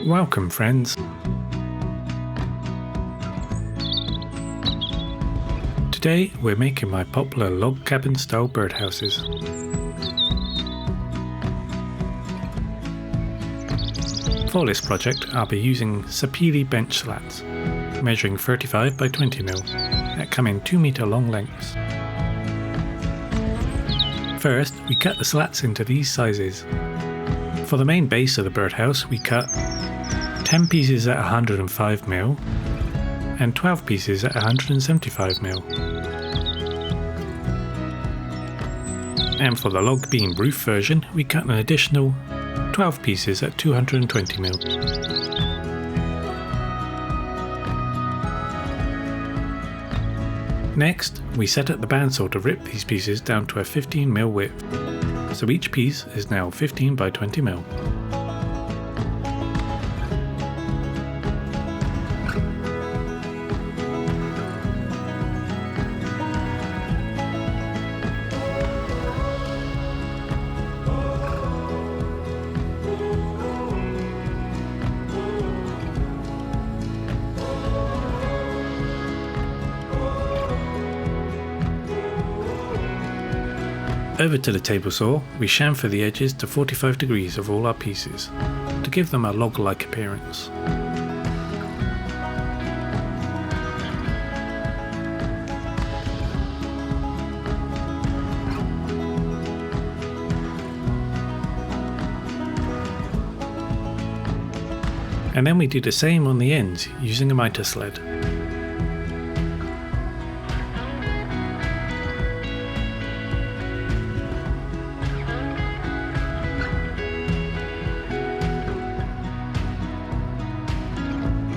Welcome, friends. Today we're making my popular log cabin style birdhouses. For this project I'll be using Sapele bench slats, measuring 35 by 20mm, that come in 2 meter long lengths. First we cut the slats into these sizes. For the main base of the birdhouse we cut 10 pieces at 105mm and 12 pieces at 175mm. And for the log beam roof version we cut an additional 12 pieces at 220mm. Next, we set up the bandsaw to rip these pieces down to a 15mm width, so each piece is now 15 by 20mm. Over to the table saw, we chamfer the edges to 45 degrees of all our pieces, to give them a log-like appearance. And then we do the same on the ends using a miter sled.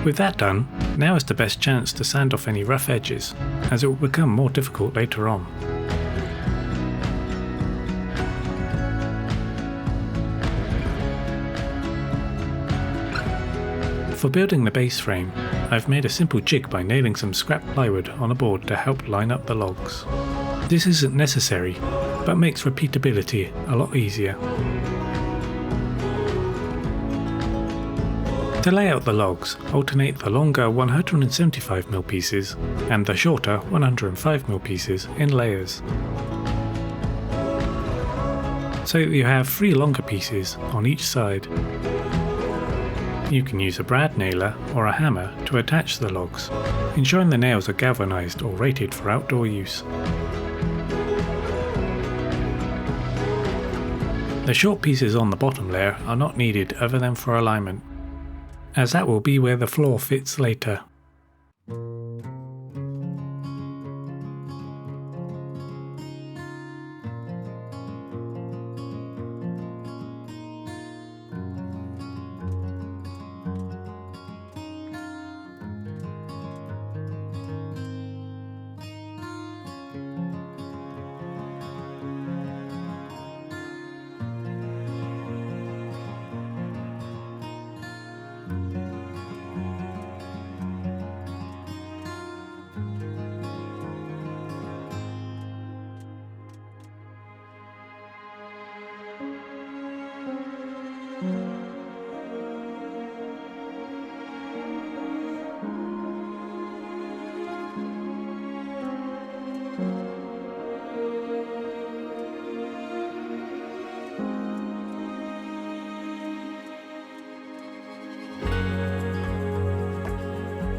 With that done, now is the best chance to sand off any rough edges, as it will become more difficult later on. For building the base frame, I've made a simple jig by nailing some scrap plywood on a board to help line up the logs. This isn't necessary, but makes repeatability a lot easier. To lay out the logs, alternate the longer 175mm pieces and the shorter 105mm pieces in layers, so that you have 3 longer pieces on each side. You can use a brad nailer or a hammer to attach the logs, ensuring the nails are galvanized or rated for outdoor use. The short pieces on the bottom layer are not needed other than for alignment, as that will be where the floor fits later.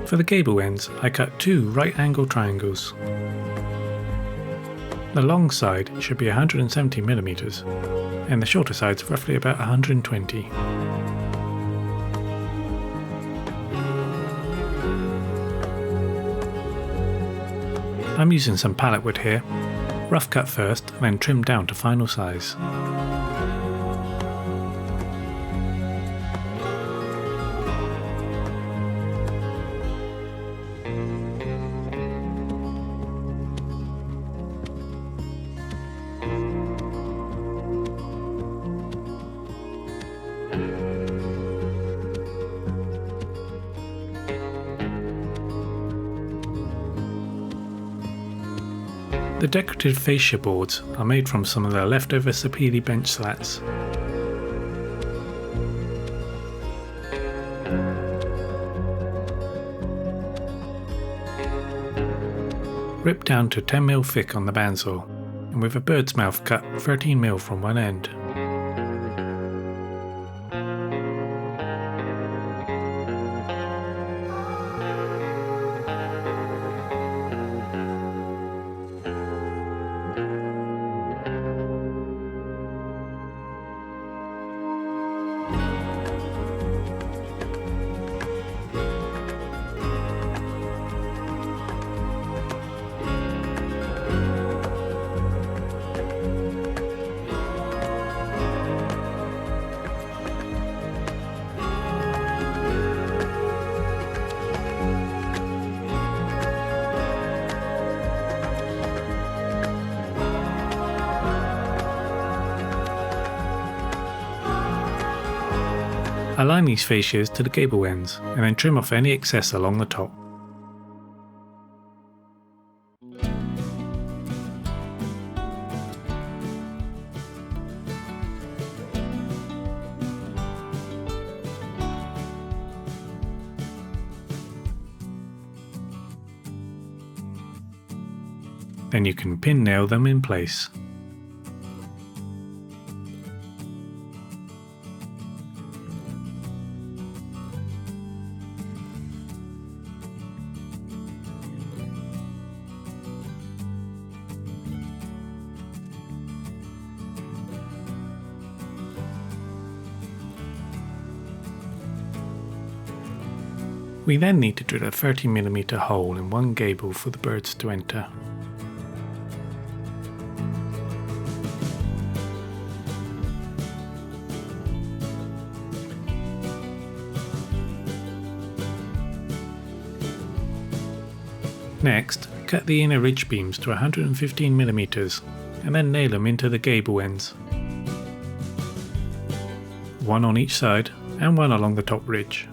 For the gable ends, I cut 2 right-angle triangles. The long side should be 170mm, and the shorter side's roughly about 120. I'm using some pallet wood here, rough cut first, then trimmed down to final size. The decorative fascia boards are made from some of the leftover Sapele bench slats. Rip down to 10mm thick on the bandsaw, and with a bird's mouth cut 13mm from one end. Align these fascias to the gable ends and then trim off any excess along the top. Then you can pin nail them in place. We then need to drill a 30mm hole in one gable for the birds to enter. Next, cut the inner ridge beams to 115mm and then nail them into the gable ends. One on each side and one along the top ridge.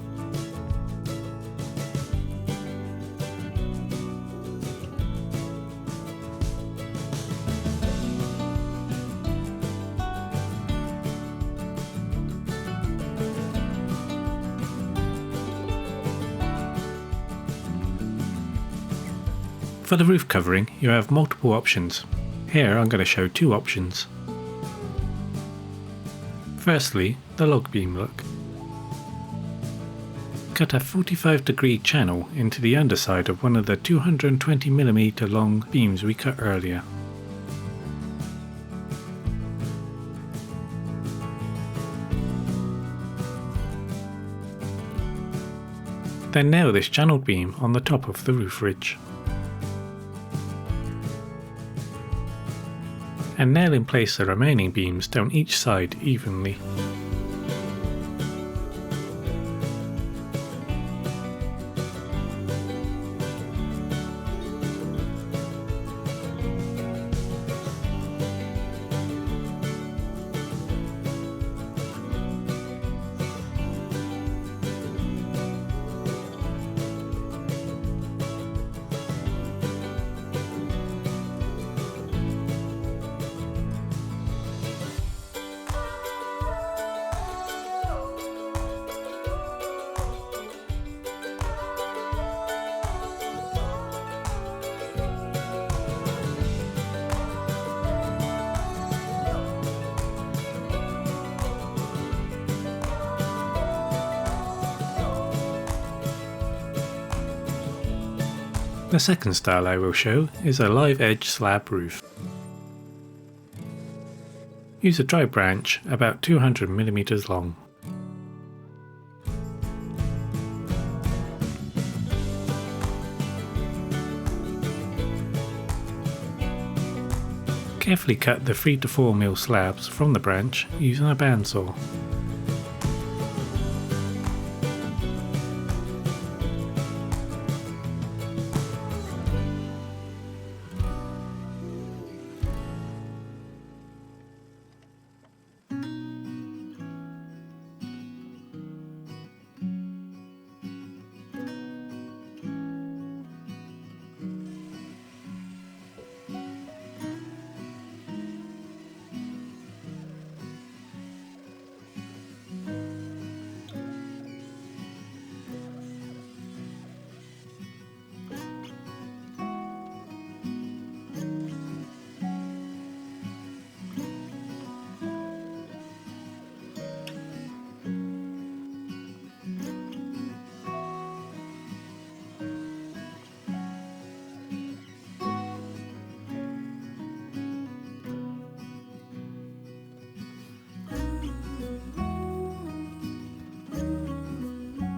For the roof covering, you have multiple options. Here I'm going to show two options. Firstly, the log beam look. Cut a 45-degree channel into the underside of one of the 220mm long beams we cut earlier. Then nail this channeled beam on the top of the roof ridge. And nail in place the remaining beams down each side evenly. The second style I will show is a live edge slab roof. Use a dry branch about 200mm long. Carefully cut the 3 to 4mm slabs from the branch using a bandsaw.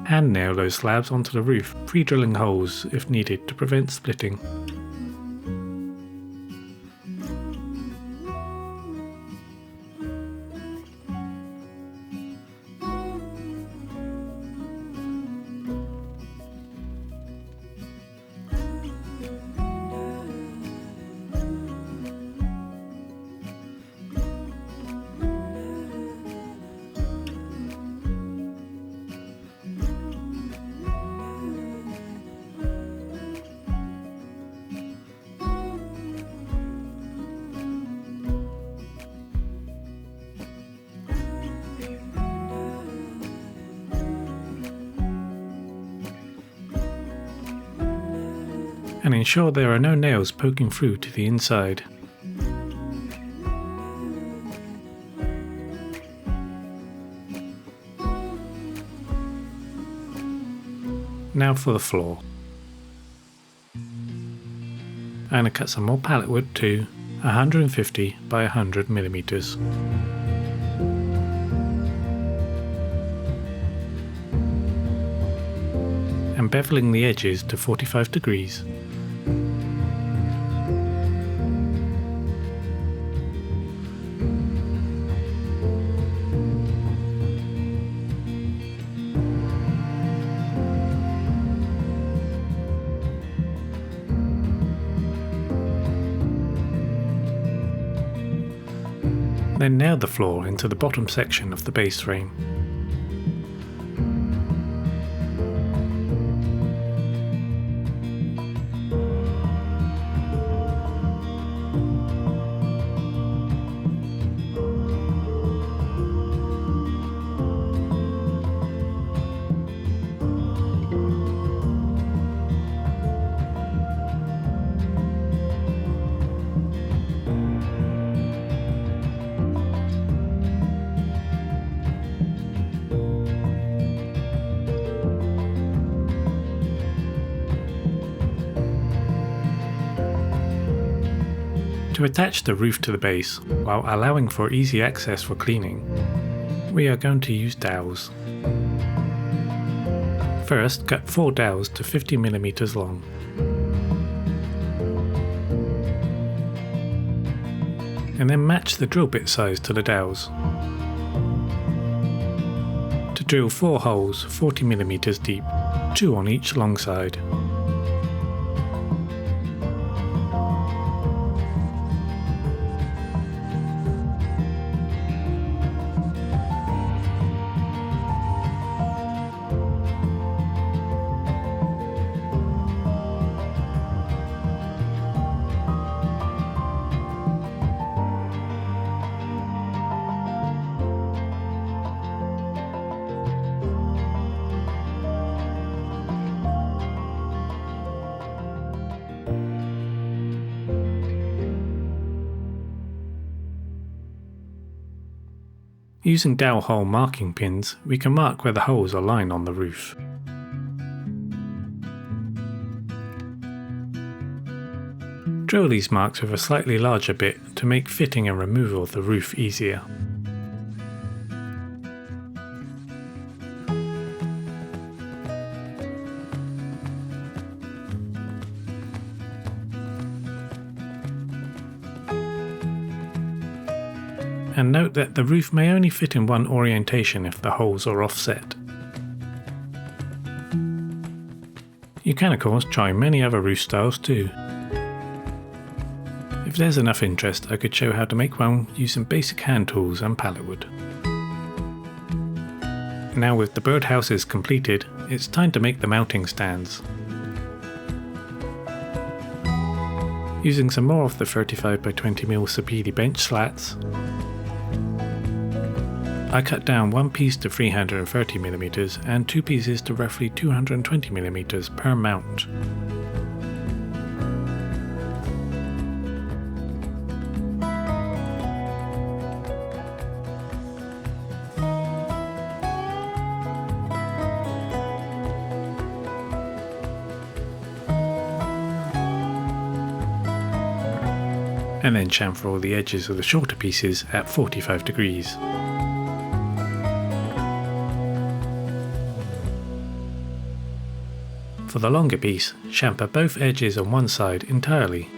Hand nail those slabs onto the roof, pre-drilling holes if needed to prevent splitting. And ensure there are no nails poking through to the inside. Now for the floor. I'm going to cut some more pallet wood to 150 by 100 millimeters. And beveling the edges to 45 degrees. Then nail the floor into the bottom section of the base frame. To attach the roof to the base, while allowing for easy access for cleaning, we are going to use dowels. First, cut 4 dowels to 50 mm long. And then match the drill bit size to the dowels. To drill 4 holes 40 mm deep, 2 on each long side. Using dowel hole marking pins, we can mark where the holes align on the roof. Drill these marks with a slightly larger bit to make fitting and removal of the roof easier. And note that the roof may only fit in one orientation if the holes are offset. You can of course try many other roof styles too. If there's enough interest, I could show how to make one using basic hand tools and pallet wood. Now with the birdhouses completed, it's time to make the mounting stands. Using some more of the 35 by 20mm Sapele bench slats, I cut down one piece to 330mm and 2 pieces to roughly 220mm per mount. And then chamfer all the edges of the shorter pieces at 45 degrees. For the longer piece, chamfer both edges on one side entirely,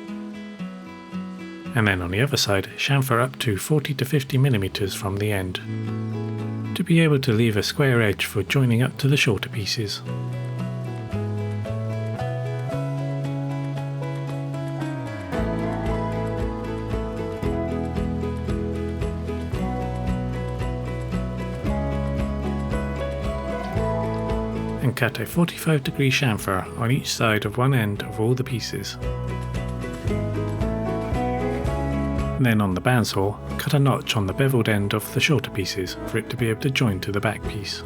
and then on the other side chamfer up to 40 to 50mm from the end, to be able to leave a square edge for joining up to the shorter pieces. And cut a 45-degree chamfer on each side of one end of all the pieces. Then on the bandsaw, cut a notch on the beveled end of the shorter pieces for it to be able to join to the back piece.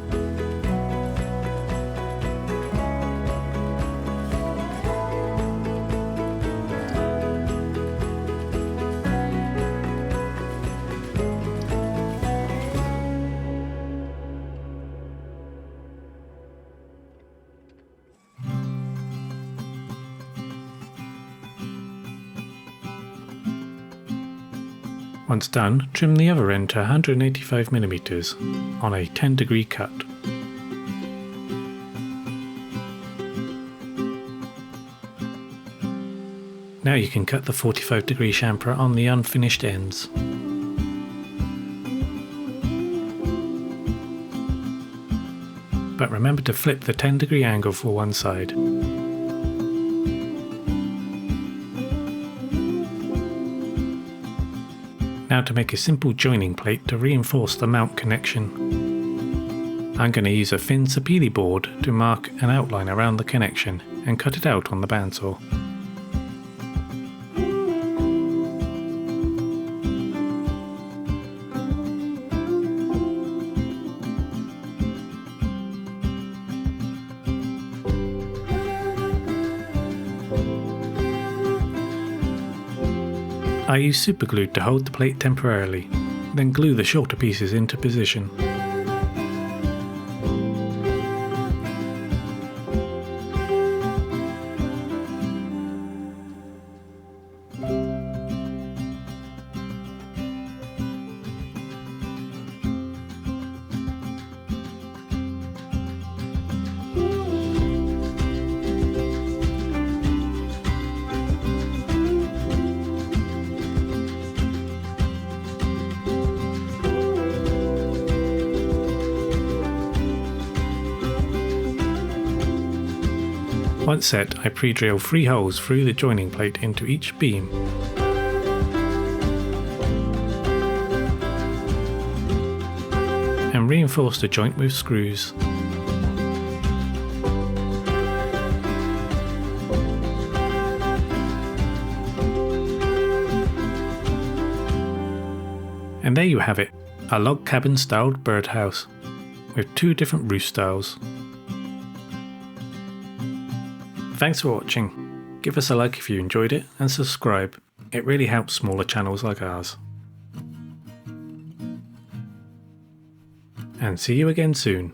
Once done, trim the other end to 185mm on a 10-degree cut. Now you can cut the 45-degree chamfer on the unfinished ends. But remember to flip the 10-degree angle for one side. Now to make a simple joining plate to reinforce the mount connection. I'm going to use a thin Sapele board to mark an outline around the connection and cut it out on the bandsaw. I use superglue to hold the plate temporarily, then glue the shorter pieces into position. Once set, I pre-drill 3 holes through the joining plate into each beam. And reinforce the joint with screws. And there you have it, a log cabin styled birdhouse, with 2 different roof styles. Thanks for watching. Give us a like if you enjoyed it and subscribe. It really helps smaller channels like ours. And see you again soon.